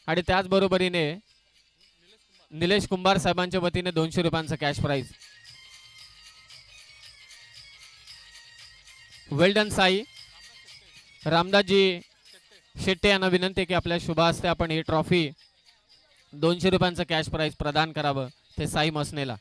आणि त्याचबरोबरीने निलेश कुंभार साहेबांच्या वतीने 200 रुपयांचा कॅश प्राइज. वेल डन साई. रामदासजी शेट्टे यांना विनंती की आपल्या शुभ हस्ते आपण ही ट्रॉफी 200 रुपयांचा कॅश प्राइज प्रदान करावं ते साई मसनेला.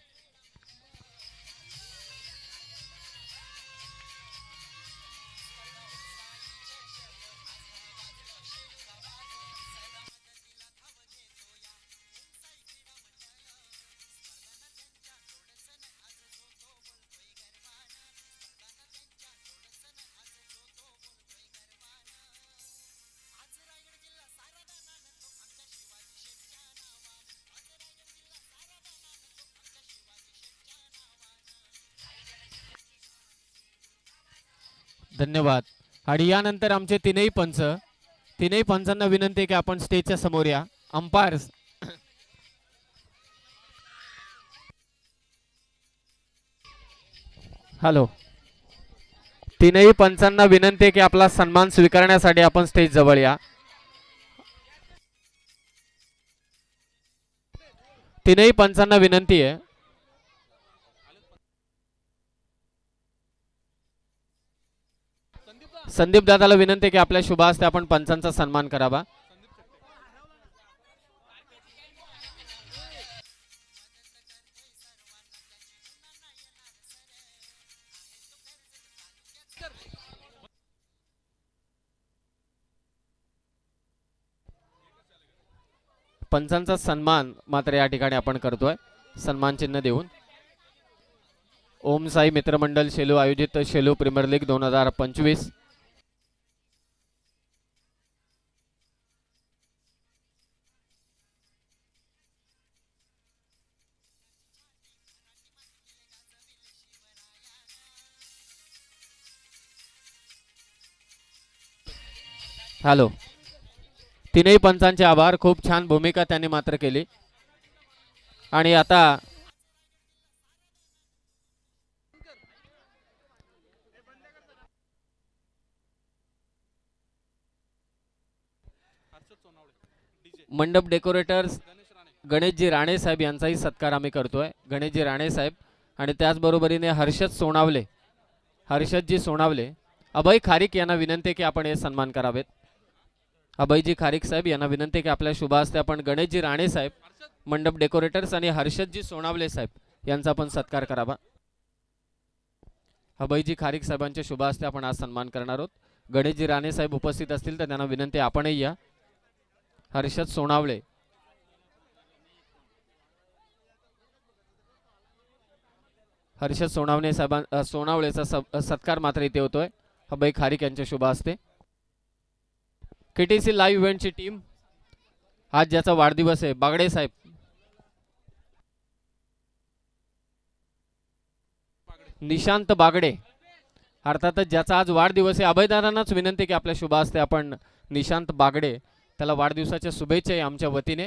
धन्यवाद. आणि यानंतर आमचे तीनही पंचांना विनंती आहे की आपण स्टेजच्या समोर या. Umpires hello. तीनही पंचांना विनंती आहे की आपला सन्मान स्वीकारण्यासाठी आपण स्टेज जवळ या. तीनही पंचांना विनंती आहे. संदीप दादाला विनंती की आपल्या शुभ हस्ते आपण पंचांचा सन्मान करावा. पंचांचा सन्मान मात्र या ठिकाणी आपण करतोय सन्मान चिन्ह देऊन. ओम साई मित्रमंडळ शेलू आयोजित शेलू प्रीमियर लीग 2025. हॅलो. तीनही पंचांचे आभार. खूप छान भूमिका त्यांनी मात्र केली. आणि आता मंडप डेकोरेटर्स गणेशजी राणे साहेब यांचाही सत्कार आम्ही करतोय. गणेशजी राणे साहेब आणि त्याचबरोबरीने हर्षदजी सोनावले अभय खारीक यांना विनंती की आपण हे सन्मान करावेत. अभयजी खारीक साहेब यांना विनंती की आपल्या शुभ हस्ते आपण गणेशजी राणे साहेब मंडप डेकोरेटर्स आणि हर्षदजी सोनावले साहेब यांचा आपण सत्कार करावा. अभयजी खारीक साहेबांच्या शुभ हस्ते आपण आज सन्मान करणार आहोत. गणेशजी राणे साहेब उपस्थित असतील तर त्यांना विनंती आपणही या. हर्षद सोनावळे सोनावळेचा सत्कार मात्र इथे होतोय अभय खारीक यांच्या शुभ हस्ते. केटीसी लाईव्ह इव्हेंटची टीम आज ज्याचा वाढदिवस आहे बागडे साहेब निशांत बागडे अर्थातच ज्याचा आज वाढदिवस आहे अभयदादांनाच विनंती की आपल्या शुभ हस्ते आपण निशांत बागडे त्याला वाढदिवसाच्या शुभेच्छा आहे आमच्या वतीने.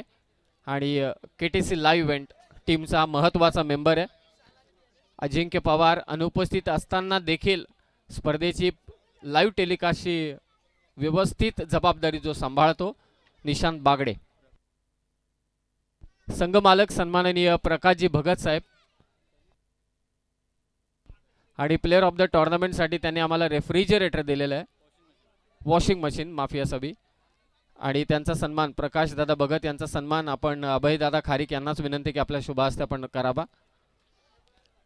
आणि केटीसी लाईव्ह इव्हेंट टीमचा महत्त्वाचा मेंबर आहे. अजिंक्य पवार अनुपस्थित असताना देखील स्पर्धेची लाईव्ह टेलिकास्टची व्यवस्थित जबाबदारी जो सांभाळतो निशांत बागडे. संघमालक सन्माननीय प्रकाशजी भगत साहेब आणि प्लेअर ऑफ द टुर्नामेंटसाठी त्यांनी आम्हाला रेफ्रिजरेटर दिलेलं आहे. वॉशिंग मशीन माफी असावी. आणि त्यांचा सन्मान प्रकाश दादा भगत यांचा सन्मान आपण अभयदादा खारीक यांनाच विनंती की आपल्या शुभ हस्ते आपण करावा.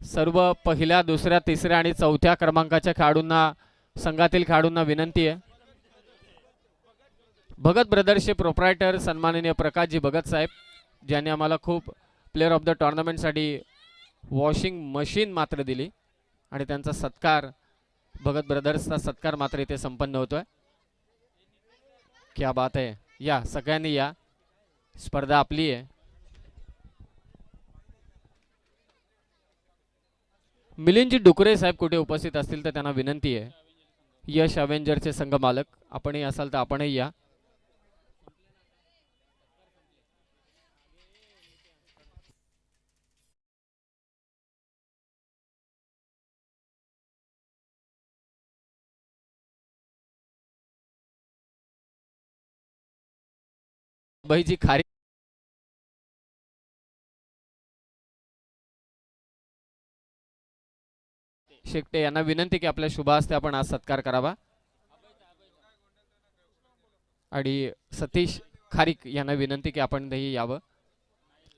सर्व पहिल्या दुसऱ्या तिसऱ्या आणि चौथ्या क्रमांकाच्या खेळाडूंना संघातील खेळाडूंना विनंती आहे. भगत ब्रदर्सचे प्रोप्रायटर सन्माननीय प्रकाशजी भगत साहेब ज्यांनी आम्हाला खूप प्लेअर ऑफ द टुर्नामेंटसाठी वॉशिंग मशीन मात्र दिली आणि त्यांचा सत्कार भगत ब्रदर्सचा सत्कार मात्र इथे संपन्न होतोय. क्या बात आहे. या सगळ्यांनी या. स्पर्धा आपली आहे. मिलिंदजी डुकरे साहेब कुठे उपस्थित असतील तर त्यांना विनंती आहे. यश अवेंजरचे संघ मालक आपणही असाल तर आपणही या. अभयजी खारी शेकटे यांना विनंती की आपल्या शुभ हस्ते आपण आज सत्कार करावा आणि सतीश खारीक यांना विनंती की आपण तेही यावं.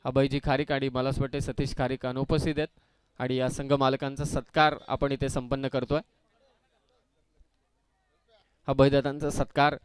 अभयजी खारीक आणि मला असं वाटते सतीश खारीक अनुपस्थित आहेत आणि या संघ मालकांचा सत्कार आपण इथे संपन्न करतोय. अभयदादांचा सत्कार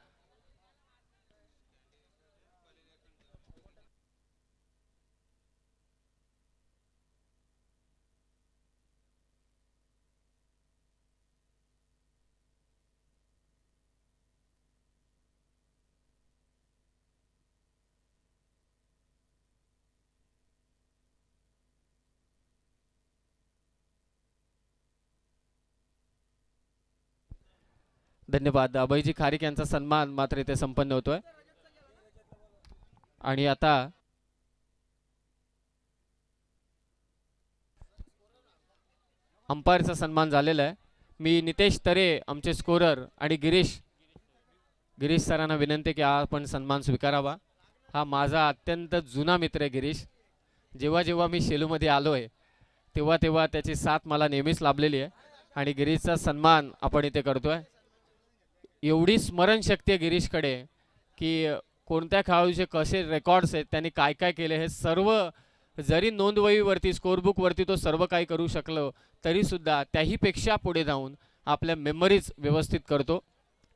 धन्यवाद. अभयजी खारीक यांचा सन्मान मात्र इथे संपन्न होतोय आणि आता अंपायरचा सन्मान झालेला आहे. मी नितेश तरे आमचे स्कोरर आणि गिरीश सरांना विनंती की आपण सन्मान स्वीकारावा. हा माझा अत्यंत जुना मित्र आहे गिरीश. जेव्हा जेव्हा मी शेलूमध्ये आलो आहे तेव्हा तेव्हा त्याची साथ मला नेहमीच लाभलेली आहे आणि गिरीशचा सन्मान आपण इथे करतोय. एवढी स्मरणशक्ती आहे गिरीशकडे की कोणत्या खेळाडूचे कसे रेकॉर्ड्स आहेत, त्यांनी काय काय केले हे सर्व, जरी नोंदवहीवरती स्कोरबुकवरती तो सर्व काही करू शकलो तरीसुद्धा त्याहीपेक्षा पुढे जाऊन आपल्या मेमरीज व्यवस्थित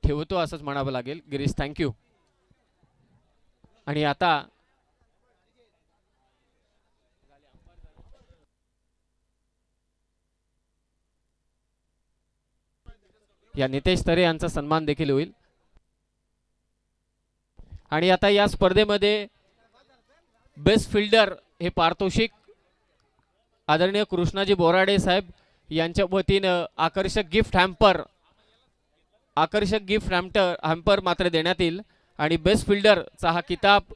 ठेवतो असंच म्हणावं लागेल. गिरीश थँक्यू. आणि आता या नितेश तरे यांचा सन्मान देखील होईल. आणि आता या स्पर्धेमध्ये बेस्ट फिल्डर हे पारितोषिक आदरणीय कृष्णाजी बोराडे साहेब यांच्या वतीनं आकर्षक गिफ्ट हॅम्पर मात्र देण्यात येईल आणि बेस्ट फिल्डरचा हा किताब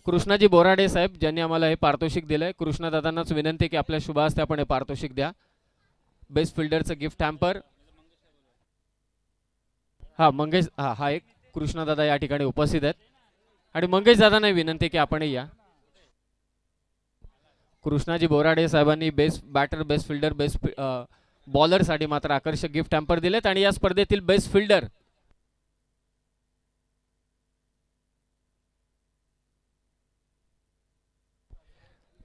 कृष्णाजी बोराडे साहेब ज्यांनी आम्हाला हे पारितोषिक दिलंय. कृष्णदादांनाच विनंती की आपल्या शुभ हस्ते आपण हे पारितोषिक द्या. बेस्ट फिल्डरचं गिफ्ट हॅम्पर. हा मंगेश हा एक कृष्णदादा या ठिकाणी उपस्थित आहेत आणि मंगेश दादांना विनंती की आपणही या. कृष्णाजी बोराडे साहेबांनी best batter, best fielder, best बॉलरसाठी मात्र आकर्षक गिफ्ट हॅम्पर दिलेत आणि या स्पर्धेतील बेस्ट फिल्डर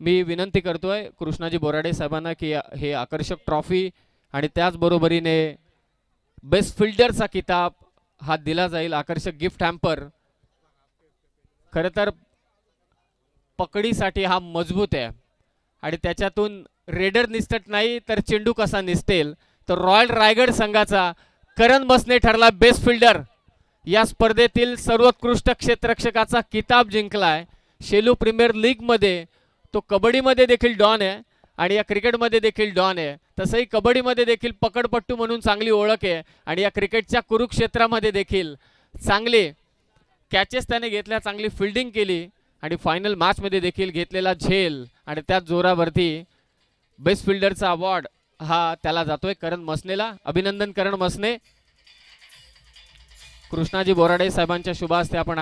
मी विनंती करतोय कृष्णाजी बोराडे साहेबांना की हे आकर्षक ट्रॉफी आणि त्याचबरोबरीने बेस्ट फिल्डरचा किताब हा दिला जाईल. आकर्षक गिफ्ट हॅम्पर खरं तर पकडीसाठी हा मजबूत आहे आणि त्याच्यातून रेडर निसटत नाही तर चेंडू कसा निसटेल. तर रॉयल रायगड संघाचा करण मसने ठरला बेस्ट फिल्डर. या स्पर्धेतील सर्वोत्कृष्ट क्षेत्ररक्षकाचा किताब जिंकलाय. शेलू प्रीमियर लीग मध्ये तो कबड्डीमध्ये देखील डॉन आहे आणि या क्रिकेटमध्ये देखील डॉन आहे. तसंही कबड्डीमध्ये देखील पकडपट्टू म्हणून चांगली ओळख आहे आणि या क्रिकेटच्या कुरुक्षेत्रामध्ये देखील चांगले कॅचेस त्याने घेतल्या, चांगली फिल्डिंग केली आणि फायनल मॅचमध्ये देखील घेतलेला झेल आणि त्याच जोरावरती बेस्ट फिल्डरचा अवॉर्ड हा त्याला जातोय करण मसनेला. अभिनंदन करण मसने. कृष्णाजी बोराडे साहेबांच्या शुभ हस्ते आपण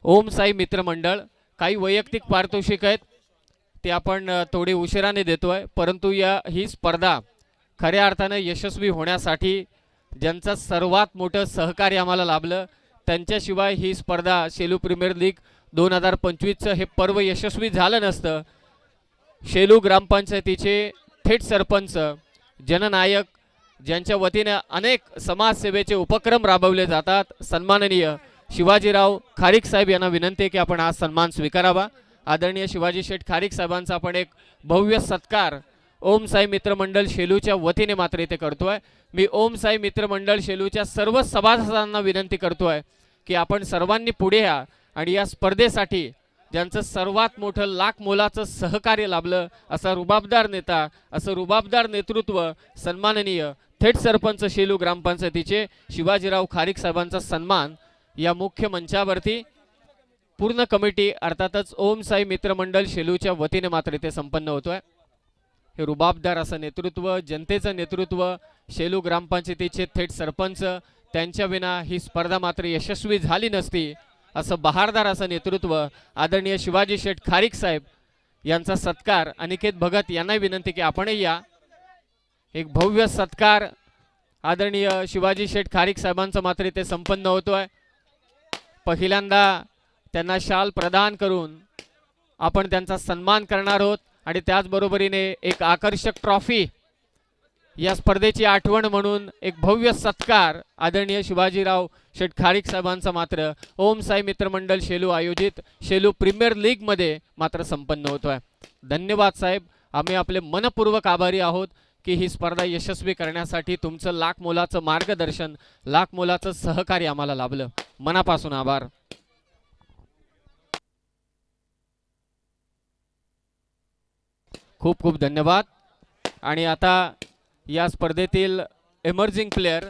ओम साई मित्रमंडळ काही वैयक्तिक पारितोषिक आहेत ते आपण थोडी उशिराने देतोय, परंतु ही स्पर्धा खऱ्या अर्थाने यशस्वी होण्यासाठी ज्यांचं सर्वात मोठं सहकार्य आम्हाला लाभलं त्यांच्याशिवाय ही स्पर्धा शेलू प्रीमियर लीग 2025चं हे पर्व यशस्वी झालं नसतं. शेलू ग्रामपंचायतीचे थेट सरपंच जननायक ज्यांच्या वतीने अनेक समाजसेवेचे उपक्रम राबवले जातात, सन्माननीय शिवाजीराव खारीक साहेब यांना विनंती आहे की आपण हा सन्मान स्वीकारावा. आदरणीय शिवाजी शेठ खारीक साहेबांचा आपण एक भव्य सत्कार ओम साई मित्रमंडळ शेलूच्या वतीने मात्र इथे करतोय. मी ओम साई मित्रमंडळ शेलूच्या सर्व सभासदांना विनंती करतोय की आपण सर्वांनी पुढे या आणि या स्पर्धेसाठी ज्यांचं सर्वात मोठं लाख मोलाचं सहकार्य लाभलं असा रुबाबदार नेता, असं रुबाबदार नेतृत्व सन्माननीय थेट सरपंच शेलू ग्रामपंचायतीचे शिवाजीराव खारीक साहेबांचा सन्मान या मुख्य मंचावरती पूर्ण कमिटी अर्थातच ओम साई मित्रमंडळ शेलूच्या वतीने मात्र इथे संपन्न होतोय. हे रुबाबदार असं नेतृत्व, जनतेचं नेतृत्व, शेलू ग्रामपंचायतीचे थेट सरपंच, त्यांच्या विना ही स्पर्धा मात्र यशस्वी झाली नसती असं बहारदार असं नेतृत्व आदरणीय शिवाजी शेठ खारीक साहेब यांचा सत्कार अनिकेत भगत यांना विनंती की आपणही या. एक भव्य सत्कार आदरणीय शिवाजी शेठ खारीक साहेबांचा मात्र इथे संपन्न होतोय. पहिल्यांदा त्यांना शाल प्रदान करून आपण त्यांचा सन्मान करणार आहोत आणि त्याचबरोबरीने एक आकर्षक ट्रॉफी या स्पर्धेची आठवण म्हणून एक भव्य सत्कार आदरणीय शिवाजीराव शेठ खारीक साहेबांचा मात्र ओम साई मित्रमंडळ शेलू आयोजित शेलू प्रीमियर लीग मध्ये मात्र संपन्न होतोय. धन्यवाद साहेब, आम्ही आपले मनपूर्वक आभारी आहोत की ही स्पर्धा यशस्वी करण्यासाठी तुमचं लाख मोलाचं मार्गदर्शन, लाख मोलाचं सहकार्य आम्हाला लाभलं. मनापासून आभार. खूप खूप धन्यवाद. आणि आता या स्पर्धेतील एमर्जिंग प्लेयर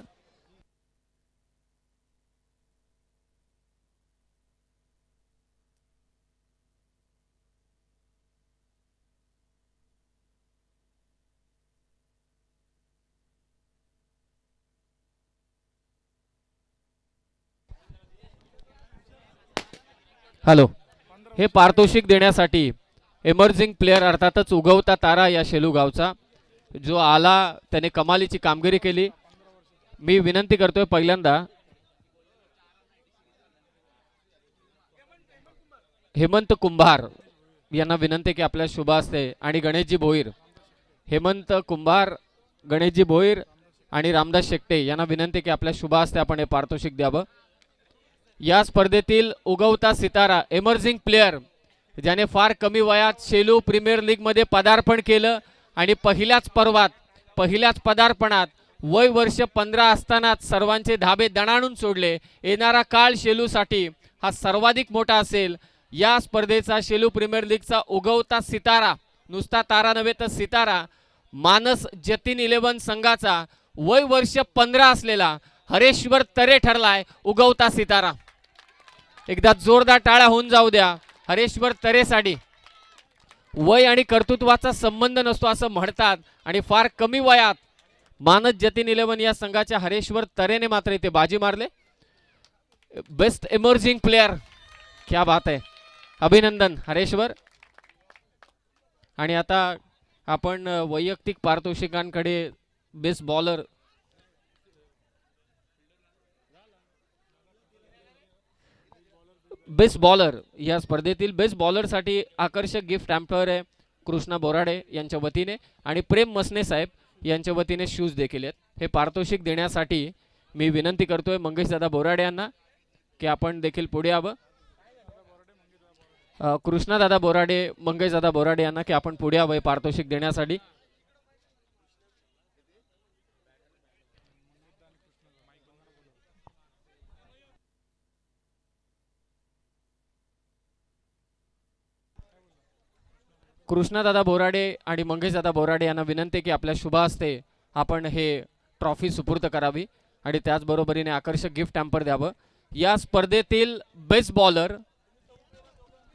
हॅलो, हे पारितोषिक देण्यासाठी एमर्जिंग प्लेयर अर्थातच उगवता तारा या शेलू गावचा जो आला त्याने कमालीची कामगिरी केली. मी विनंती करतोय पहिल्यांदा हेमंत कुंभार यांना विनंती की आपल्या शुभ हस्ते आणि गणेशजी भोईर, हेमंत कुंभार, गणेशजी भोईर आणि रामदास शेट्टे यांना विनंती की आपल्या शुभ हस्ते आपण हे पारितोषिक द्यावं. या स्पर्धेतील उगवता सितारा एमर्जिंग प्लेयर ज्याने फार कमी वयात शेलू प्रीमियर लीग मध्ये पदार्पण केलं आणि पहिल्याच पदार्पणात वय वर्ष 15 असतानाच सर्वांचे धाबे दणाणून सोडले. येणारा काळ शेलूसाठी हा सर्वाधिक मोठा असेल. या स्पर्धेचा शेलू प्रीमियर लीगचा उगवता सितारा, नुसता तारा नव्हे तर सितारा, मानस जतीन 11 संघाचा वय वर्ष 15 असलेला हरेश्वर तरे ठरलाय उगवता सितारा. एकदा जोरदार टाळ्या होऊन जाऊ द्या हरेश्वर तरेसाठी. वय आणि कर्तृत्वाचा संबंध नसतो असं म्हणतात आणि फार कमी वयात मानस जतीन 11 या संघाच्या हरेश्वर तरेने मात्र इथे बाजी मारले. बेस्ट एमर्जिंग प्लेयर, क्या बात आहे, अभिनंदन हरेश्वर. आणि आता आपण वैयक्तिक पारितोषिकांकडे बेस्ट बॉलर या स्पर्धेतील बेस्ट बॉलरसाठी आकर्षक गिफ्ट हॅम्पर आहे कृष्णा बोराडे यांच्या वतीने आणि प्रेम मसने साहेब यांच्या वतीने शूज देखील आहेत. हे पारितोषिक देण्यासाठी मी विनंती करतोय मंगेशदादा बोराडे यांना की आपण देखील पुढे यावं. कृष्णादादा बोराडे, मंगेशदादा बोराडे यांना की आपण पुढे यावं पारितोषिक देण्यासाठी. कृष्णादादा बोराडे आणि मंगेशदादा बोराडे यांना विनंती की आपल्या शुभ हस्ते आपण हे ट्रॉफी सुपूर्द करावी आणि त्याचबरोबरीने आकर्षक गिफ्ट हॅम्पर द्यावं. या स्पर्धेतील बेस्ट बॉलर,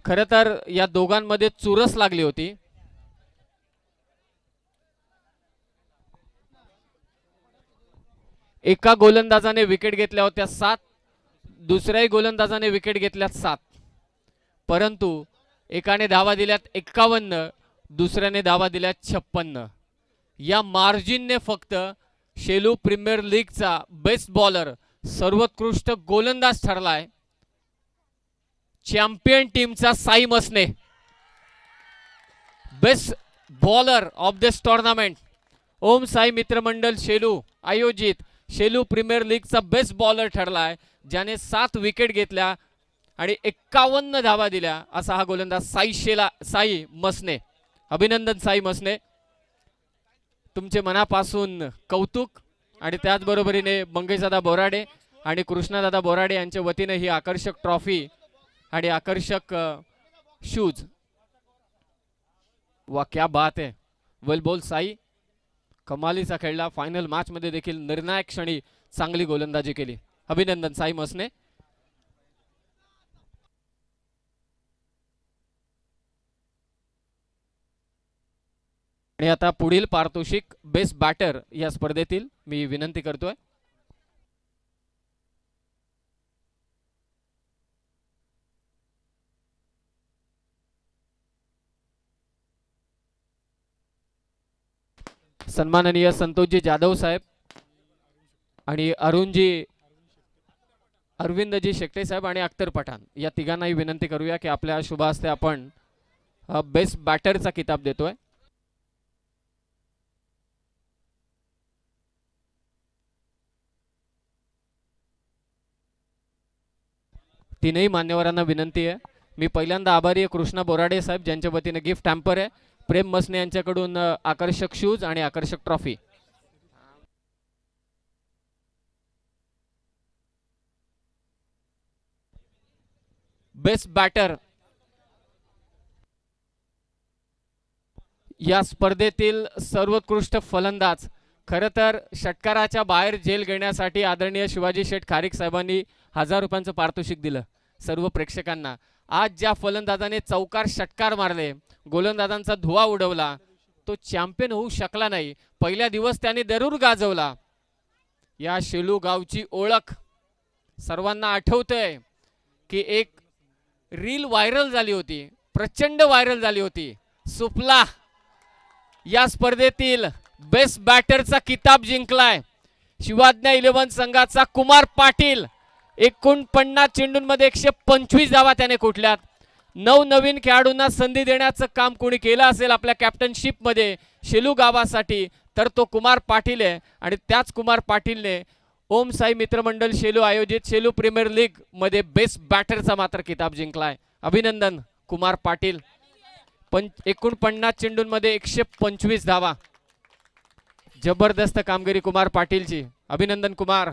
खरं तर या दोघांमध्ये चुरस लागली होती. एका गोलंदाजाने विकेट घेतल्या होत्या 7, दुसऱ्याही गोलंदाजाने विकेट घेतल्या 7, परंतु एकाने धावा दिल्यात 51, दुसऱ्याने धावा दिल्यात 56. या मार्जिनने फक्त शेलू प्रीमियर लीगचा बेस्ट बॉलर सर्वोत्कृष्ट गोलंदाज ठरलाय चॅम्पियन टीमचा साई मसने. Best bowler of this tournament Om Sai मित्रमंडळ शेलू आयोजित शेलू प्रीमियर लीगचा बेस्ट बॉलर ठरलाय, ज्याने 7 विकेट घेतल्या आणि 51 धावा दिल्या असा हा गोलंदाज साई मसने. अभिनंदन साई मसने, तुमचे मनापासून कौतुक. आणि त्याचबरोबरीने मंगेशदादा बोराडे आणि कृष्णादादा बोराडे यांच्या वतीने ही आकर्षक ट्रॉफी आणि आकर्षक शूज. वा क्या बात है, वेल बॉल साई, कमालीचा खेळला. फायनल मॅच मध्ये देखील निर्णायक क्षणी चांगली गोलंदाजी केली. अभिनंदन साई मसने. आणि आता पुढील पारितोषिक बेस्ट बॅटर या स्पर्धेतील मी विनंती करतोय. सन्माननीय संतोषजी जाधव साहेब आणि अरविंदजी शेट्टे साहेब आणि अख्तर पठाण या तिघांनाही विनंती करूया की आपल्या शुभ हस्ते आपण बेस्ट बॅटरचा किताब देतोय. तीनही मान्यवरांना विनंती आहे. मी पहिल्यांदा आभारी आहे कृष्णा बोराडे साहेब ज्यांच्या वतीने गिफ्ट हॅम्पर आहे. प्रेम मसने यांच्याकडून आकर्षक शूज आणि आकर्षक ट्रॉफी. बेस्ट बॅटर या स्पर्धेतील सर्वोत्कृष्ट फलंदाज. खरं तर षटकाराच्या बाहेर झेल घेण्यासाठी आदरणीय शिवाजी शेठ खारीक साहेबांनी 1000 रुपयांचं पारितोषिक दिलं सर्व प्रेक्षकांना. आज ज्या फलंदाजाने चौकार षटकार मारले, गोलंदाजांचा धुवा उडवला, तो चॅम्पियन होऊ शकला नाही. पहिल्या दिवस त्याने जरूर गाजवला. या शेलू गावची ओळख सर्वांना आठवतंय की एक रील व्हायरल झाली होती, प्रचंड व्हायरल झाली होती. सुपला या स्पर्धेतील बेस्ट बॅटरचा किताब जिंकलाय. शिवाज्ञा 11 संघाचा कुमार पाटील. 49 चेंडूंमध्ये 125 धावा त्याने कुठल्यात. 9 नवीन खेळाडूंना संधी देण्याचं काम कोणी केलं असेल आपल्या कॅप्टनशिप मध्ये शेलू गावासाठी तर तो कुमार पाटील आहे. आणि त्याच कुमार पाटीलने ओम साई मित्रमंडळ शेलू आयोजित शेलू प्रीमियर लीग मध्ये बेस्ट बॅटरचा मात्र किताब जिंकलाय. अभिनंदन कुमार पाटील. 49 चेंडूंमध्ये 125 धावा. जबरदस्त कामगिरी कुमार पाटीलची. अभिनंदन कुमार.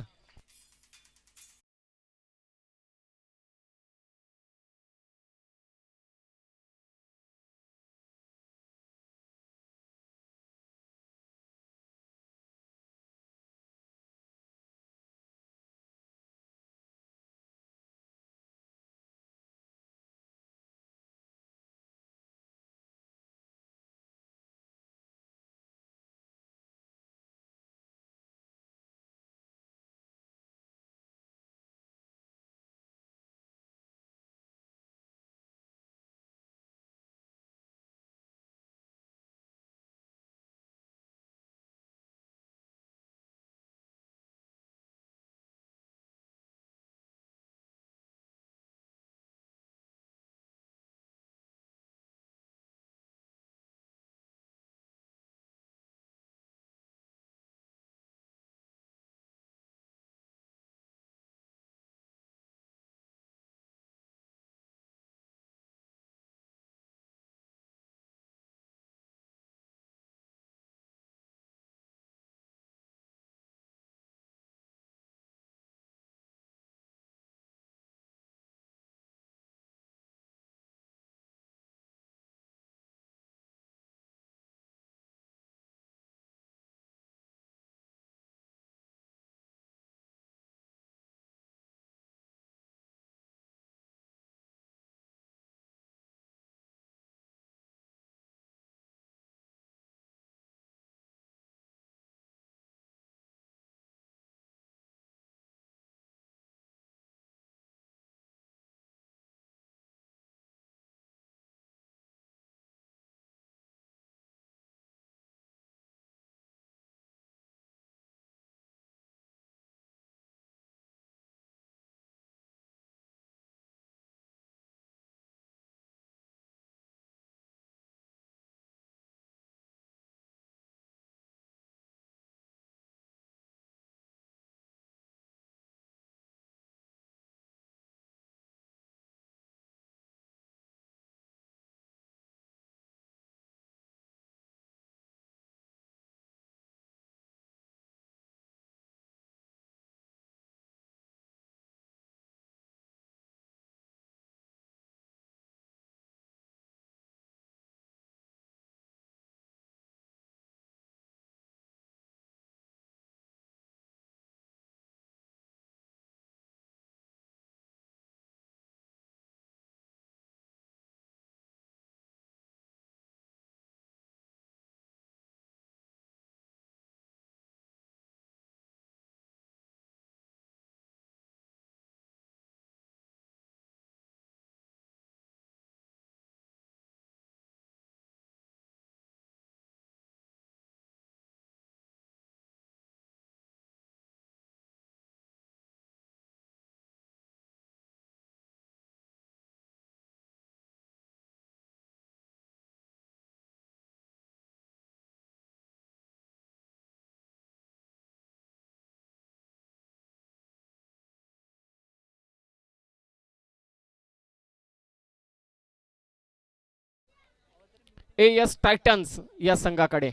AS टायटन्स या संघाकडे.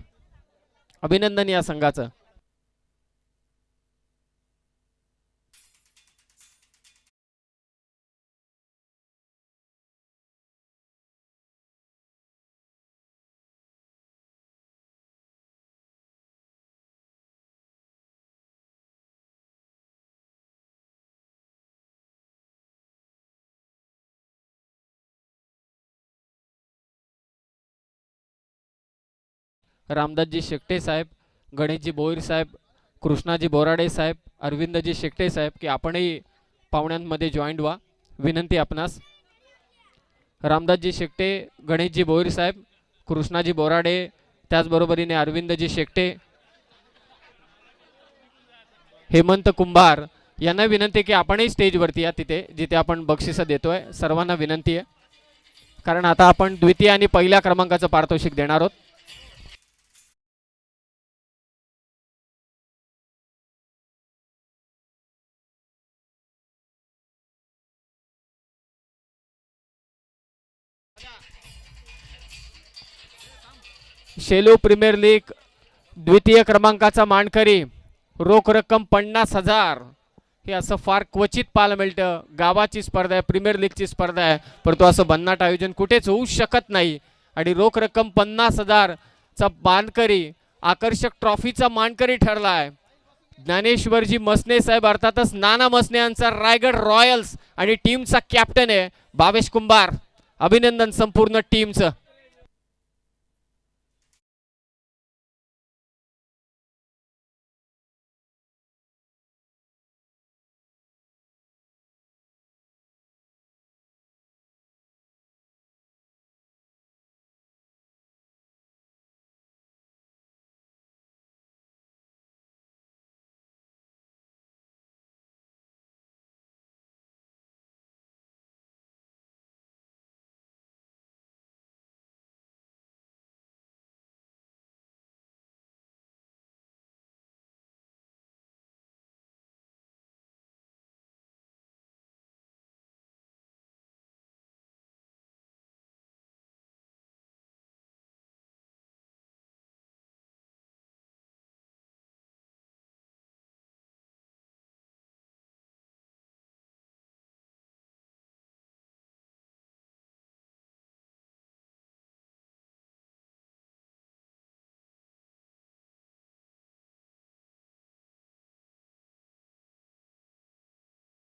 अभिनंदन या संघाचं. रामदासजी शेकटे साहेब, गणेशजी भोईर साहेब, कृष्णाजी बोराडे साहेब, अरविंदजी शेकटे साहेब की आपणही पाहुण्यांमध्ये जॉईंट व्हा, विनंती आपणास. रामदासजी शेकटे, गणेशजी भोईर साहेब, कृष्णाजी बोराडे, त्याचबरोबरीने अरविंदजी शेकटे, हेमंत कुंभार यांना विनंती की आपणही स्टेजवरती या, तिथे जिथे आपण बक्षिसं देतोय सर्वांना विनंती आहे, कारण आता आपण द्वितीय आणि पहिल्या क्रमांकाचं पारितोषिक देणार आहोत. शेलू प्रीमियर लीग द्वितीय क्रमांकाचा मानकरी, रोख रक्कम 50,000. हे असं फार क्वचित पाहायला मिळतं. गावाची स्पर्धा आहे, प्रीमियर लीगची स्पर्धा आहे, परंतु असं भन्नाट आयोजन कुठेच होऊ शकत नाही. आणि रोख रक्कम 50,000 चा मानकरी, आकर्षक ट्रॉफीचा मानकरी ठरला आहे ज्ञानेश्वरजी मसने साहेब, अर्थातच नाना मसने यांचा रायगड रॉयल्स आणि टीमचा कॅप्टन आहे भावेश कुंभार. अभिनंदन संपूर्ण टीमचं.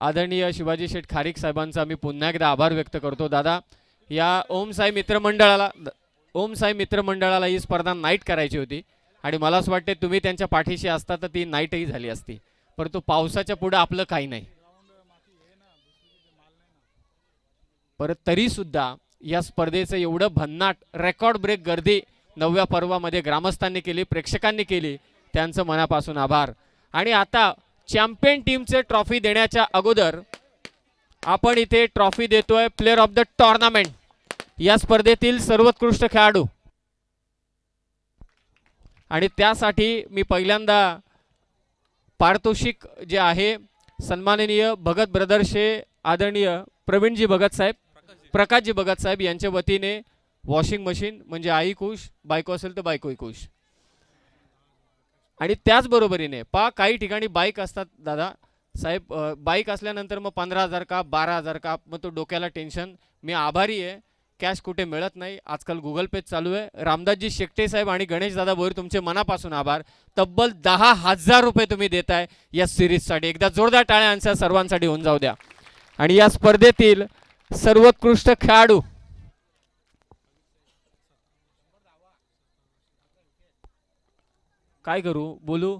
आदरणीय शिवाजी शेठ खारीक साहेबांचा आम्ही पुन्हा एकदा आभार व्यक्त करतो. दादा, या ओम साई मित्रमंडळाला ही स्पर्धा नाईट करायची होती आणि मला असं वाटते तुम्ही त्यांच्या पाठीशी असता तर ती नाईटही झाली असती, परंतु पावसाच्या पुढे आपलं काही नाही. परत तरी सुद्धा या स्पर्धेचं एवढं भन्नाट रेकॉर्ड ब्रेक गर्दी 9व्या पर्वामध्ये ग्रामस्थांनी केली, प्रेक्षकांनी केली, त्यांचं मनापासून आभार. आणि आता चॅम्पियन टीमचे ट्रॉफी देण्याच्या अगोदर आपण इथे ट्रॉफी देतोय प्लेयर ऑफ द टुर्नामेंट, या स्पर्धेतील सर्वोत्कृष्ट खेळाडू. आणि त्यासाठी मी पहिल्यांदा पारितोषिक जे आहे सन्माननीय भगत ब्रदर्सचे आदरणीय प्रवीणजी भगत साहेब, प्रकाशजी भगत साहेब यांच्या वतीने वॉशिंग मशीन, म्हणजे आई खुश, बायको असेल तर बायकोही खुश. आणि त्याचबरोबरीने काही ठिकाणी बाईक असतात दादा साहेब, बाईक असल्यानंतर मग 15,000 का 12,000 का, मग तो डोक्याला टेन्शन. मी आभारी आहे, कॅश कुठे मिळत नाही, आजकाल गुगल पे चालू आहे. रामदासजी शेकटे साहेब आणि गणेश दादा भोईर तुमचे मनापासून आभार. तब्बल 10,000 रुपये तुम्ही देताय या सिरीजसाठी. एकदा जोरदार टाळ्या आमच्या सर्वांसाठी होऊन जाऊ द्या. आणि या स्पर्धेतील सर्वोत्कृष्ट खेळाडू काय करू बोलू,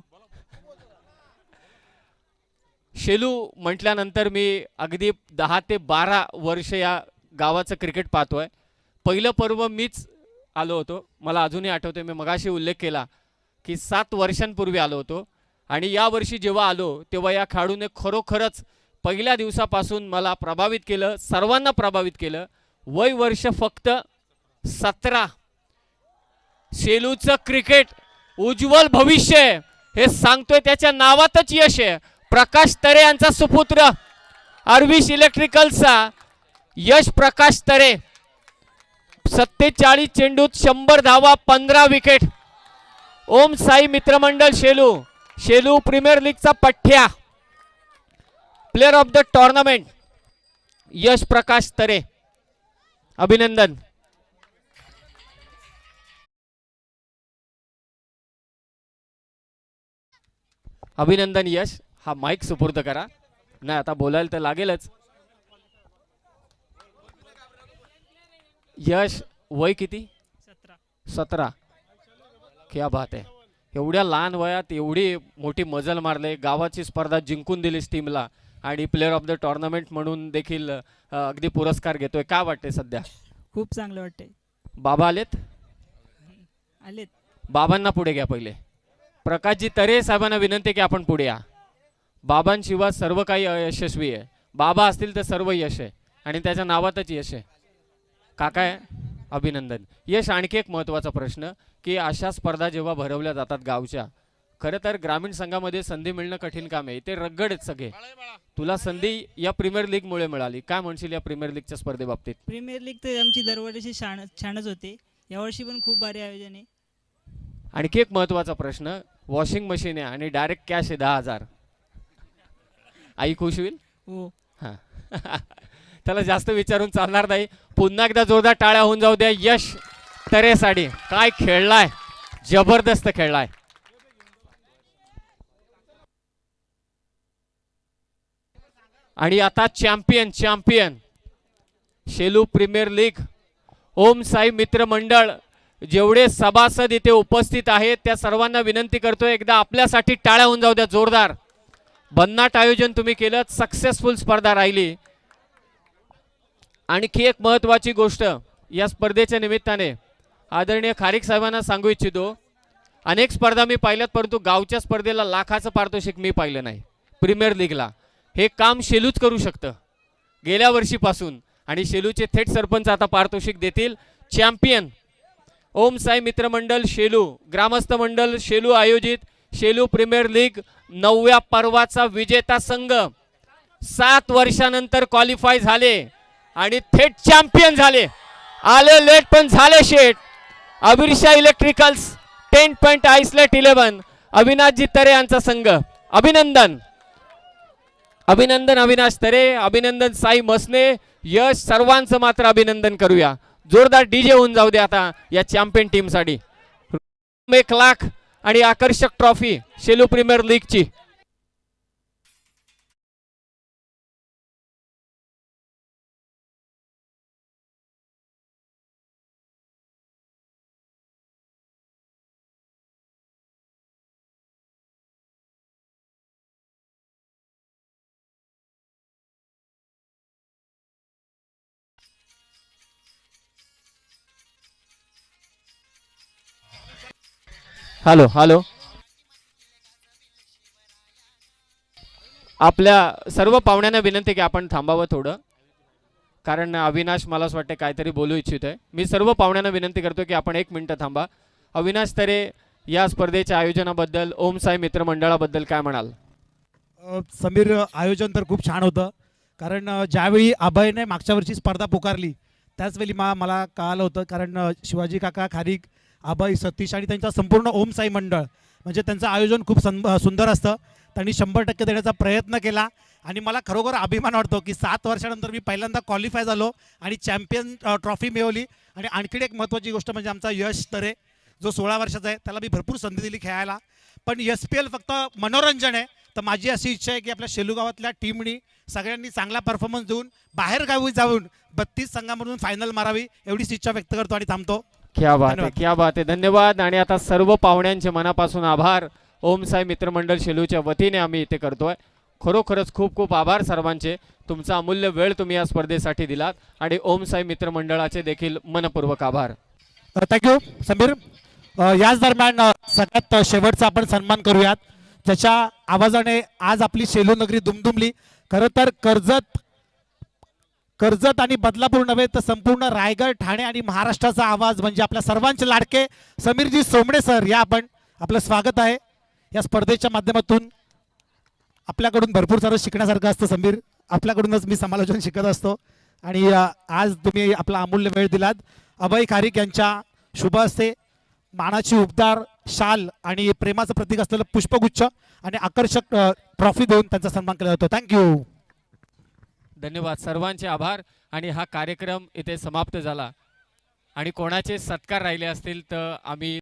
शेलू म्हटल्यानंतर मी अगदी 10 ते 12 वर्ष या गावाचं क्रिकेट पाहतोय. पहिलं पर्व मीच आलो होतो, मला अजूनही आठवते, मी मगाशी उल्लेख केला की 7 वर्षांपूर्वी आलो होतो. आणि या वर्षी जेव्हा आलो तेव्हा या खेळाडूने खरोखरच पहिल्या दिवसापासून मला प्रभावित केलं, सर्वांना प्रभावित केलं. वय वर्ष फक्त 17. शेलूचं क्रिकेट उज्ज्वल भविष्य हे सांगतोय, त्याच्या नावातच यश आहे. प्रकाश तरे यांचा सुपुत्र, अरविश इलेक्ट्रिकलचा यश प्रकाश तरे, 47 चेंडूत 100 धावा, 15 विकेट. ओम साई मित्रमंडळ शेलू, शेलू प्रीमियर लीगचा पठ्ठ्या. Player of the tournament Yash Prakash Tare, अभिनंदन. अभिनंदन यश. हा माईक सुपूर्द करा. नाही आता बोलायला तर लागेलच. यश वय किती? 17. क्या बात आहे. एवढ्या लहान वयात एवढी मोठी मजल मारले, गावाची स्पर्धा जिंकून दिलीस टीमला आणि प्लेअर ऑफ द टुर्नामेंट म्हणून देखील अगदी पुरस्कार घेतोय. काय वाटते सध्या? खूप चांगलं वाटतंय. बाबा आलेत? आलेत. बाबांना पुढे घ्या पहिले. प्रकाशजी तरे साहेबांना विनंती की आपण पुढे या. बाबांशिवाय सर्व काही यशस्वी आहे. बाबा असतील तर सर्व यश आहे आणि त्याच्या नावातच यश आहे. काका आहे, अभिनंदन. यश, आणखी एक महत्त्वाचा प्रश्न की अशा स्पर्धा जेव्हा भरवल्या जातात गावच्या, खरं तर ग्रामीण संघामध्ये संधी मिळणं कठीण काम आहे. ते रगड आहेत सगळे. तुला संधी या प्रीमियर लीगमुळे मिळाली. काय म्हणशील या प्रीमियर लीगच्या स्पर्धेबाबतीत? प्रीमियर लीग तर आमची दरवर्षी छानच होते. यावर्षी पण खूप भारी आयोजन आहे. आणखी एक महत्त्वाचा प्रश्न, वॉशिंग मशीन आहे आणि डायरेक्ट कॅश आहे 10,000. आई खुश होईल? हो. हां. त्याला जास्त विचारून चालणार नाही. पुन्हा एकदा जोरदार टाळ्या होऊन जाऊ द्या यश तरेसाठी. काय खेळलाय, जबरदस्त खेळलाय. आणि आता champion champion Shelu premier league ओम साई मित्र मंडळ. जेवढे सभासद इथे उपस्थित आहेत त्या सर्वांना विनंती करतोय, एकदा आपल्यासाठी टाळ्या होऊन जाऊ द्या जोरदार. भन्नाट आयोजन तुम्ही केलं, सक्सेसफुल स्पर्धा राहिली. आणखी एक महत्त्वाची गोष्ट या स्पर्धेच्या निमित्ताने आदरणीय खारीक साहेबांना सांगू इच्छितो. अनेक स्पर्धा मी पाहिल्यात, परंतु गावच्या स्पर्धेला लाखाचं पारितोषिक मी पाहिलं नाही. प्रीमियर लीगला हे काम शेलूच करू शकतं गेल्या वर्षीपासून, आणि शेलूचे थेट सरपंच आता पारितोषिक देतील. चॅम्पियन ओम साई मित्रमंडळ शेलू, ग्रामस्थ मंडळ शेलू आयोजित शेलू प्रीमियर लीग 9व्या पर्वाचा विजेता संघ 7 वर्षानंतर क्वालिफाय झाले आणि थेट चॅम्पियन झाले. आले लेट पण झाले शेट. अभिरशा इलेक्ट्रिकल्स 10 पॉइंट आइसलेट 11 अविनाशजी तरे यांचा संघ. अभिनंदन अभिनंदन अविनाश तरे, अभिनंदन साई मसने, यश, सर्वांचं मात्र अभिनंदन करूया. जोरदार डीजे होऊन जाऊ दे आता या चॅम्पियन टीम साठी. 1 लाख आणि आकर्षक ट्रॉफी शेलू प्रीमियर लीगची. Hello hello. आपल्या सर्व पाहुण्यांना विनंती की आपण थांबावं थोडं, कारण अविनाश मला असं वाटतं काहीतरी बोलू इच्छित आहे. मी सर्व पाहुण्यांना विनंती करतो की आपण 1 मिनिट थांबा. अविनाश तरे, या स्पर्धेच्या आयोजनाबद्दल, ओम साई मित्र मंडळाबद्दल काय म्हणाल? समीर, आयोजन तर खूप छान होतं. कारण ज्यावेळी अभयने मागच्या वर्षी स्पर्धा पुकारली त्याचवेळी मला कळालं होतं. कारण शिवाजी काका खारीक, अभय, सतीश आणि त्यांचा संपूर्ण ओम साई मंडळ म्हणजे त्यांचं आयोजन खूप सुंदर असतं. त्यांनी 100% देण्याचा प्रयत्न केला आणि मला खरोखर अभिमान वाटतो की 7 वर्षानंतर मी पहिल्यांदा क्वालिफाय झालो आणि चॅम्पियन ट्रॉफी मिळवली. आणि आणखी एक महत्त्वाची गोष्ट म्हणजे आमचा यश तरे जो 16 वर्षाचा आहे, त्याला मी भरपूर संधी दिली खेळायला. पण SPL फक्त मनोरंजन आहे. तर माझी अशी इच्छा आहे की आपल्या शेलू गावातल्या टीमनी सगळ्यांनी चांगला परफॉर्मन्स देऊन बाहेर गावी जाऊन 32 संघामधून फायनल मारावी, एवढीच इच्छा व्यक्त करतो आणि थांबतो. क्या बात आहे, क्या बात आहे. धन्यवाद. आणि आता सर्व पाहुण्यांचे मनापासून आभार ओम साई मित्रमंडळ शेलूच्या वतीने आम्ही इथे करतोय. खरोखरच खूप खूप आभार सर्वांचे. तुमचा अमूल्य वेळ तुम्ही या स्पर्धेसाठी दिलात आणि ओम साई मित्रमंडळाचे देखील मनपूर्वक आभार. थँक्यू समीर. याच दरम्यान सगळ्यात शेवटचा आपण सन्मान करूयात, ज्याच्या आवाजाने आज आपली शेलू नगरी दुमदुमली. खरं तर कर्जत आणि बदलापूर नव्हे तर संपूर्ण रायगड, ठाणे आणि महाराष्ट्राचा आवाज म्हणजे आपल्या सर्वांचे लाडके समीरजी सोमणे सर, या आपण आपलं स्वागत आहे. या स्पर्धेच्या माध्यमातून आपल्याकडून भरपूर सारं शिकण्यासारखं असतं समीर. आपल्याकडूनच मी समालोचन शिकत असतो आणि आज तुम्ही आपला अमूल्य वेळ दिलात. अभय खारीक यांच्या शुभ हस्ते मानाची उपदार शाल आणि प्रेमाचं प्रतीक असलेलं पुष्पगुच्छ आणि आकर्षक ट्रॉफी देऊन त्यांचा सन्मान केला जातो. थँक्यू. धन्यवाद, सर्वांचे आभार. आणि हा कार्यक्रम इथे समाप्त झाला. आणि कोणाचे सत्कार राहिले असतील तर आम्ही